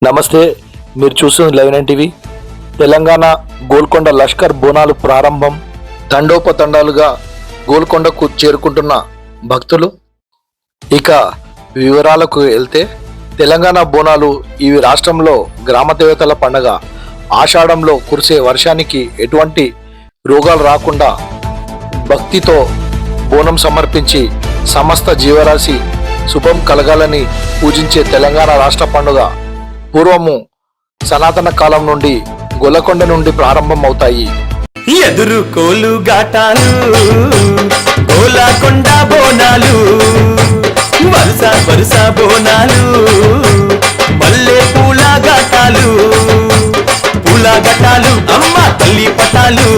నమస్తే, మీరు చూస్తున్న live nine TV. Telangana Golconda Lashkar Bonalu ప్రారంభం. తండోపతండాలుగా గోల్కొండకు చేరుకుంటున్న భక్తులు. ఇక వివరాలకు వెళ్తే, తెలంగాణ బోనాలు ఇవి రాష్ట్రంలో గ్రామ దేవతల పండగ. ఆషాఢంలో కురిసే వర్షానికి ఎటువంటి రోగాలు రాకుండా భక్తితో బోనం సమర్పించి సమస్త జీవరాశి శుభం కలగాలని పూజించే తెలంగాణ రాష్ట్ర పండుగ. పూర్వము సనాతన కాలం నుండి గొల్లకొండ నుండి ప్రారంభం అవుతాయి. ఎదురు కోలు ఘాటాలు, గోలకొండ బోనాలు, వరుస వరుస బోనాలు, మల్లె పూల ఘాటాలు, పూల ఘాటాలు, అమ్మ తల్లి పటాలు,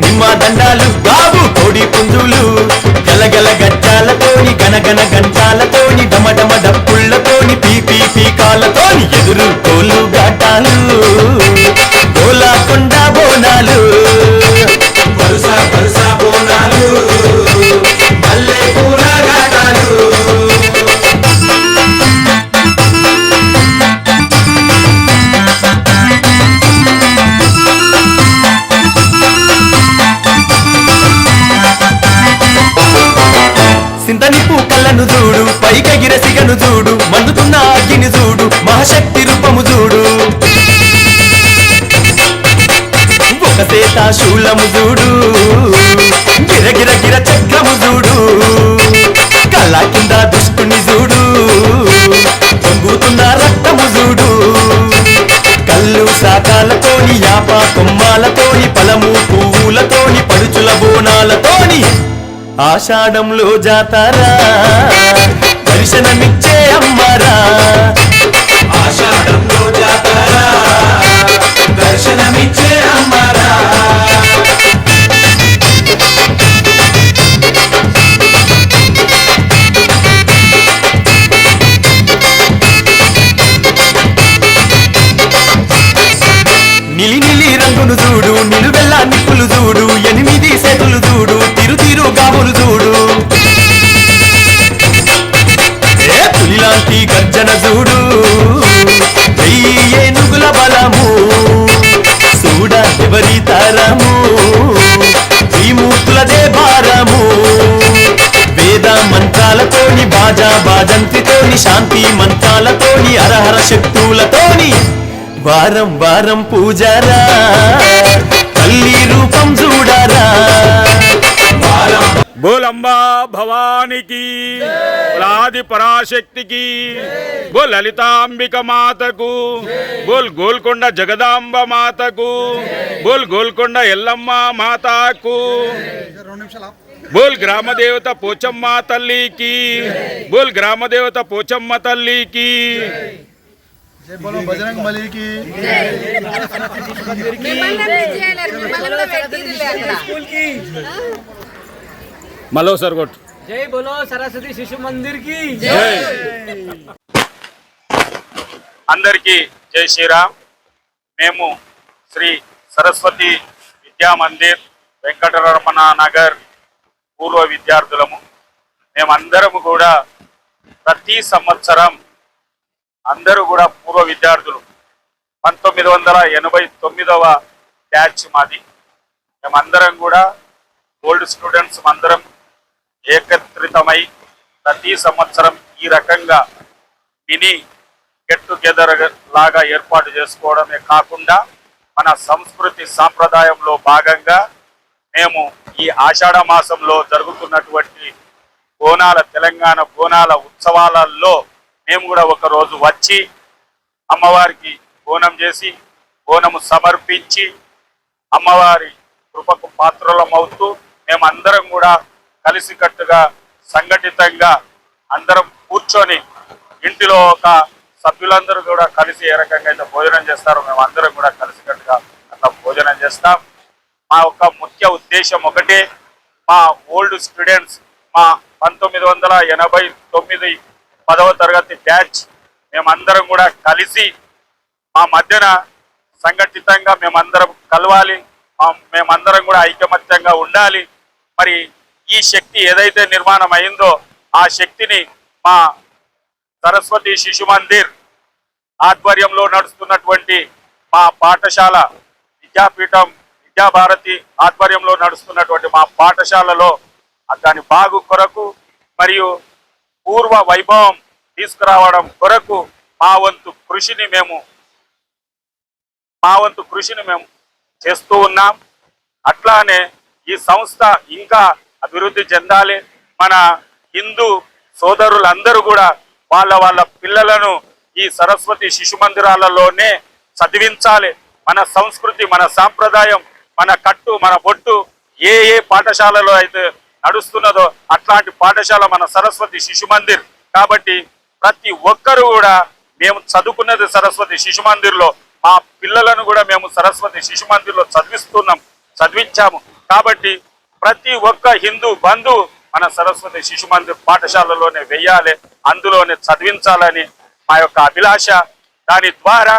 నిమ్మ దండాలు, బాబు కోడి పుంజులు, గలగల గజ్జాలతోని, గనగన గంటాలతోని, డమడమ డప్పుళ్లతోని, పీపీ పీకాలతోని, ఎదురు కోలు ఘాటాలు, గోలకొండ బోనాలు, వరుస వరుస బోనాలు, మల్లె పూల ఘాటాలు. సింతనిప్పు కళ్ళను చూడు, పైకెగిర సిగను చూడు, మండుతున్న అగ్గిని చూడు, మహాశక్తి రూపము చూడు, ఒక సేత శూలము చూడు, గిరగిర గిర చక్రము చూడు, కళ్ళ కింద దుష్టుని చూడు, పొంగుతున్న రక్తము చూడు, కళ్ళు శాఖాలతోని, యాప కొమ్మాలతోని, పలము పువ్వులతోని, పడుచుల బోనాలతోని, ఆషాఢంలో జాతారా దర్శనమిచ్చే అమ్మరా, ఆషాఢంలో జాతారా దర్శనమిచ్చే అమ్మరా. నిలి నిలి రంగును చూడు, నిలువెల్ల నిప్పులు చూడు, 8 సేతులు చూడు, తిరు తిరు గాబులు చూడు, పులిలాంటి గర్జన చూడు, 1000 ఏనుగుల బలము చూడ ఎవరి తరము, శ్రీమూర్తులదే భారము, వేద మంత్రాలతోని, బాజా బాజంతితోని, శాంతి మంత్రాలతోని, అరహర శక్తులతోని, వారం వారం పూజారా, తల్లి రూపం చూడరా. बोल अम्बा भवानी की, बोल आदि पराशक्ति की, बोल ललितांबिका माता को, बोल गोलकोंडा जगदांबा माता को, बोल गोलकोंडा एल्लम्मा माता को, बोल ग्राम देवता पोचम्मा तल्ली की, बोल ग्राम देवता पोचम्मा तल्ली की. जय बोलो बजरंग बली की. मलो सरगोट. जय बोलो सरस्वती शिशु मंदिर की जय. అందరికీ జై శ్రీరామ్. మేము శ్రీ సరస్వతి విద్యా మందిర్, వెంకటరమణ నగర్ పూర్వ విద్యార్థులము. మేమందరము కూడా ప్రతి సంవత్సరం అందరూ కూడా పూర్వ విద్యార్థులు 1989వ బ్యాచ్ మాది. మేమందరం కూడా ఓల్డ్ స్టూడెంట్స్ అందరం ఏకత్రితమై ప్రతి సంవత్సరం ఈ రకంగా మినీ గెట్ టుగెదర్ లాగా ఏర్పాటు చేసుకోవడమే కాకుండా మన సంస్కృతి సాంప్రదాయంలో భాగంగా మేము ఈ ఆషాఢ మాసంలో జరుగుతున్నటువంటి బోనాల, తెలంగాణ బోనాల ఉత్సవాలలో మేము కూడా ఒకరోజు వచ్చి అమ్మవారికి బోనం చేసి, బోనము సమర్పించి, అమ్మవారి కృపకు పాత్రలమవుతూ మేమందరం కూడా కలిసికట్టుగా సంఘటితంగా అందరం కూర్చొని, ఇంటిలో ఒక సభ్యులందరూ కూడా కలిసి ఏ రకంగా అయితే భోజనం చేస్తారో మేమందరం కూడా కలిసికట్టుగా అట్లా భోజనం చేస్తాం. మా యొక్క ముఖ్య ఉద్దేశం ఒకటే, మా ఓల్డ్ స్టూడెంట్స్, మా 1989 10వ తరగతి బ్యాచ్ మేమందరం కూడా కలిసి మా మధ్యన సంఘటితంగా మేమందరం కలవాలి, మేమందరం కూడా ఐకమత్యంగా ఉండాలి. మరి ఈ శక్తి ఏదైతే నిర్మాణం అయిందో ఆ శక్తిని మా సరస్వతి శిశు మందిర్ ఆధ్వర్యంలో నడుస్తున్నటువంటి మా పాఠశాల విద్యాపీఠం విద్యాభారతి ఆధ్వర్యంలో నడుస్తున్నటువంటి మా పాఠశాలలో దాని బాగు కొరకు మరియు పూర్వ వైభవం తీసుకురావడం కొరకు మా వంతు కృషిని మేము చేస్తూ ఉన్నాం. అట్లానే ఈ సంస్థ ఇంకా అభివృద్ధి చెందాలి. మన హిందూ సోదరులందరూ కూడా వాళ్ళ పిల్లలను ఈ సరస్వతి శిశు మందిరాలలోనే చదివించాలి. మన సంస్కృతి, మన సాంప్రదాయం, మన కట్టు, మన బొట్టు ఏ పాఠశాలలో అయితే నడుస్తున్నదో అట్లాంటి పాఠశాల మన సరస్వతి శిశు మందిర్. కాబట్టి ప్రతి ఒక్కరు కూడా మేము చదువుకున్నది సరస్వతి శిశు మందిర్లో, మా పిల్లలను కూడా మేము సరస్వతి శిశు మందిర్లో చదివించాము. కాబట్టి ప్రతి ఒక్క హిందూ బంధు మన సరస్వతి శిశు మందిర్ పాఠశాలలోనే వెయ్యాలి, అందులోనే చదివించాలని మా యొక్క అభిలాష. దాని ద్వారా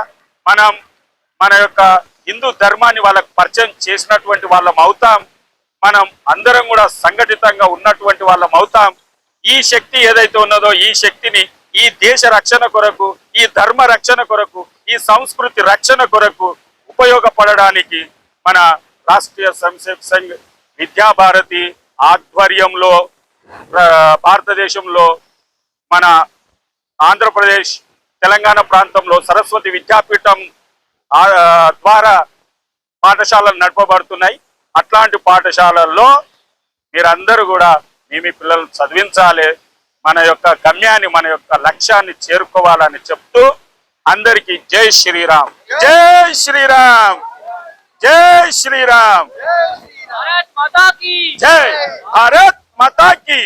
మనం మన యొక్క హిందూ ధర్మాన్ని వాళ్ళకు పరిచయం చేసినటువంటి వాళ్ళం అవుతాం. మనం అందరం కూడా సంఘటితంగా ఉన్నటువంటి వాళ్ళం అవుతాం. ఈ శక్తి ఏదైతే ఉన్నదో ఈ శక్తిని ఈ దేశ రక్షణ కొరకు, ఈ ధర్మ రక్షణ కొరకు, ఈ సంస్కృతి రక్షణ కొరకు ఉపయోగపడడానికి మన రాష్ట్రీయ సంక్షేమ సంఘ్ విద్యాభారతి ఆధ్వర్యంలో భారతదేశంలో మన ఆంధ్రప్రదేశ్ తెలంగాణ ప్రాంతంలో సరస్వతి విద్యాపీఠం ద్వారా పాఠశాలలు నడపబడుతున్నాయి. అట్లాంటి పాఠశాలల్లో మీరందరూ కూడా మీ పిల్లలను చదివించాలి, మన యొక్క గమ్యాన్ని, మన యొక్క లక్ష్యాన్ని చేరుకోవాలని చెప్తూ అందరికీ జై శ్రీరామ్, జై శ్రీరామ్, జై శ్రీరామ్, भारत माता की జై భారత్ మాతా కీ.